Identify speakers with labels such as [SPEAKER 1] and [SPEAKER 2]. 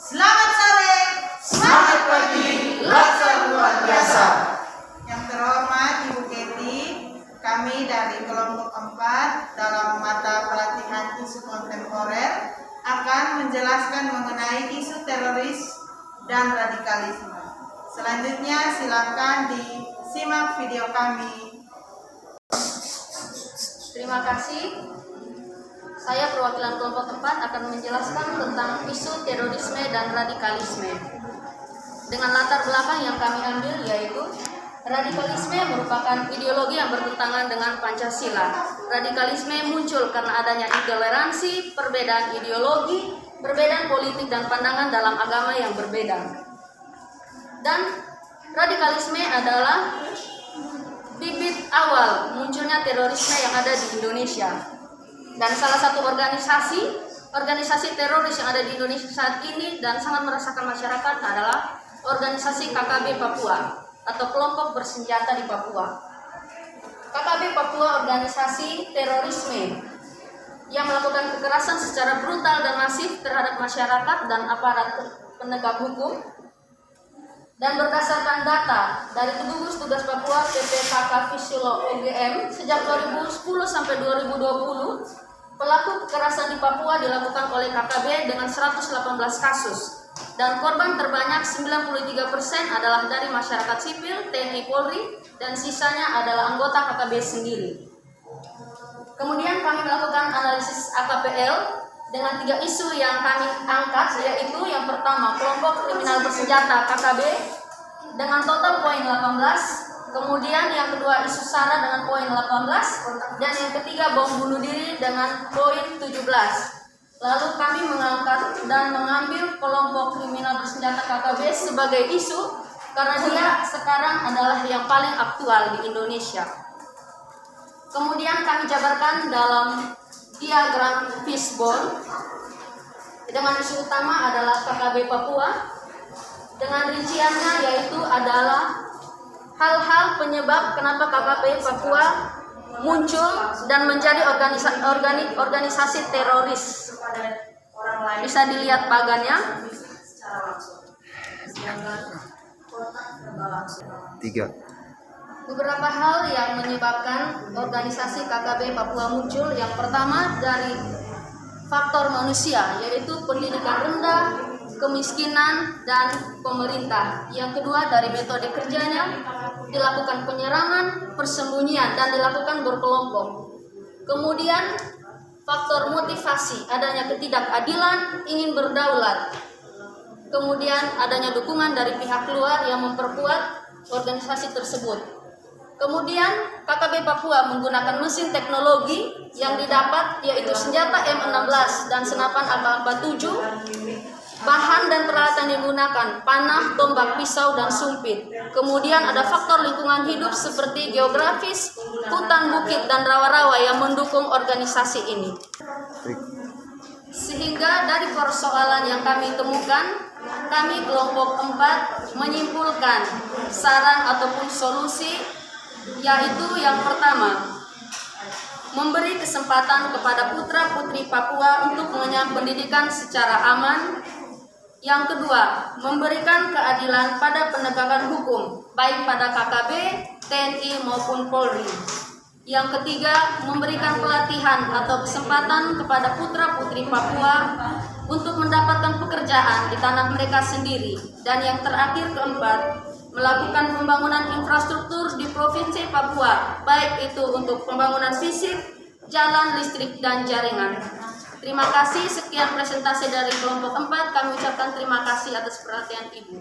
[SPEAKER 1] Selamat sore,
[SPEAKER 2] Semangat pagi, Laksar luar biasa.
[SPEAKER 1] yang terhormat Ibu Keti, kami dari kelompok 4 dalam mata pelatihan isu kontemporer akan menjelaskan mengenai isu teroris dan radikalisme. Selanjutnya silakan disimak video kami.
[SPEAKER 3] Terima kasih. Saya perwakilan kelompok 4 akan menjelaskan tentang isu terorisme dan radikalisme. Dengan latar belakang yang kami ambil yaitu radikalisme merupakan ideologi yang bertentangan dengan Pancasila. Radikalisme muncul karena adanya intoleransi, perbedaan ideologi, perbedaan politik dan pandangan dalam agama yang berbeda. Dan radikalisme adalah bibit awal munculnya terorisme yang ada di Indonesia. Dan salah satu organisasi teroris yang ada di Indonesia saat ini dan sangat meresahkan masyarakat adalah organisasi KKB Papua atau kelompok bersenjata di Papua. KKB Papua organisasi terorisme yang melakukan kekerasan secara brutal dan masif terhadap masyarakat dan aparat penegak hukum. Dan berdasarkan data dari Gugus Tugas Papua PPKK Visulo UGM sejak 2010 sampai 2020, pelaku kekerasan di Papua dilakukan oleh KKB dengan 118 kasus. Dan korban terbanyak 93% adalah dari masyarakat sipil, TNI Polri, dan sisanya adalah anggota KKB sendiri. Kemudian kami melakukan analisis AKPL dengan 3 isu yang kami angkat, yaitu yang pertama kelompok kriminal bersenjata KKB dengan total poin 18, kemudian yang kedua isu SARA dengan poin 18, dan yang ketiga bom bunuh diri dengan poin 17. Lalu kami mengangkat dan mengambil kelompok kriminal bersenjata KKB sebagai isu karena dia sekarang adalah yang paling aktual di Indonesia. Kemudian kami jabarkan dalam diagram fishbone dengan isu utama adalah KKB Papua dengan rinciannya yaitu adalah hal-hal penyebab kenapa KKB Papua muncul dan menjadi organisasi teroris. Bisa dilihat pagannya.
[SPEAKER 2] 3.
[SPEAKER 3] Beberapa hal yang menyebabkan organisasi KKB Papua muncul. Yang pertama dari faktor manusia, yaitu pendidikan rendah, kemiskinan, dan pemerintah. Yang kedua dari metode kerjanya, dilakukan penyerangan, persembunyian, dan dilakukan berkelompok. Kemudian faktor motivasi, adanya ketidakadilan, ingin berdaulat. Kemudian adanya dukungan dari pihak luar yang memperkuat organisasi tersebut. Kemudian KKB Papua menggunakan mesin teknologi yang didapat yaitu senjata M16 dan senapan AK-47. Bahan dan peralatan yang digunakan panah, tombak, pisau, dan sumpit. Kemudian ada faktor lingkungan hidup seperti geografis, hutan, bukit, dan rawa-rawa yang mendukung organisasi ini. Sehingga dari persoalan yang kami temukan, kami kelompok 4 menyimpulkan saran ataupun solusi, yaitu yang pertama, memberi kesempatan kepada putra-putri Papua untuk mengenyam pendidikan secara aman. Yang kedua, memberikan keadilan pada penegakan hukum, baik pada KKB, TNI maupun Polri. Yang ketiga, memberikan pelatihan atau kesempatan kepada putra-putri Papua untuk mendapatkan pekerjaan di tanah mereka sendiri. Dan yang terakhir keempat, melakukan pembangunan infrastruktur di Provinsi Papua, baik itu untuk pembangunan fisik, jalan, listrik, dan jaringan. Terima kasih, sekian presentasi dari kelompok 4. Kami ucapkan terima kasih atas perhatian Ibu.